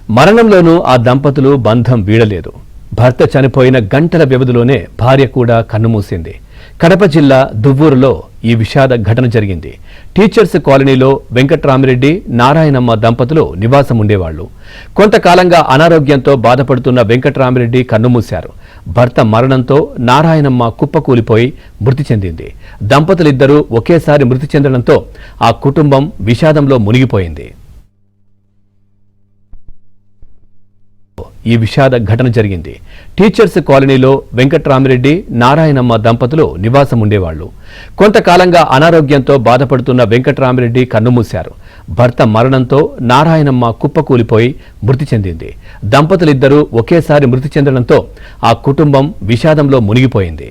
మరణంలోనూ ఆ దంపతులు బంధం వీడలేదు. భర్త చనిపోయిన గంటల వ్యవధిలోనే భార్య కూడా కన్నుమూసింది. కడప జిల్లా దువ్వూరులో ఈ విషాద ఘటన జరిగింది. టీచర్స్ కాలనీలో వెంకట్రామిరెడ్డి, నారాయణమ్మ దంపతులు నివాసం ఉండేవాళ్లు. కొంతకాలంగా అనారోగ్యంతో బాధపడుతున్న వెంకట్రామిరెడ్డి కన్నుమూశారు. భర్త మరణంతో నారాయణమ్మ కుప్పకూలిపోయి మృతి చెందింది. దంపతులిద్దరూ ఒకేసారి మృతి చెందడంతో ఆ కుటుంబం విషాదంలో మునిగిపోయింది. ఈ విషాద ఘటన జరిగింది. టీచర్స్ కాలనీలో వెంకట్రామిరెడ్డి, నారాయణమ్మ దంపతులు నివాసం ఉండేవాళ్లు. కొంతకాలంగా అనారోగ్యంతో బాధపడుతున్న వెంకట్రామిరెడ్డి కన్నుమూశారు. భర్త మరణంతో నారాయణమ్మ కుప్పకూలిపోయి మృతి చెందింది. దంపతులిద్దరూ ఒకేసారి మృతి చెందడంతో ఆ కుటుంబం విషాదంలో మునిగిపోయింది.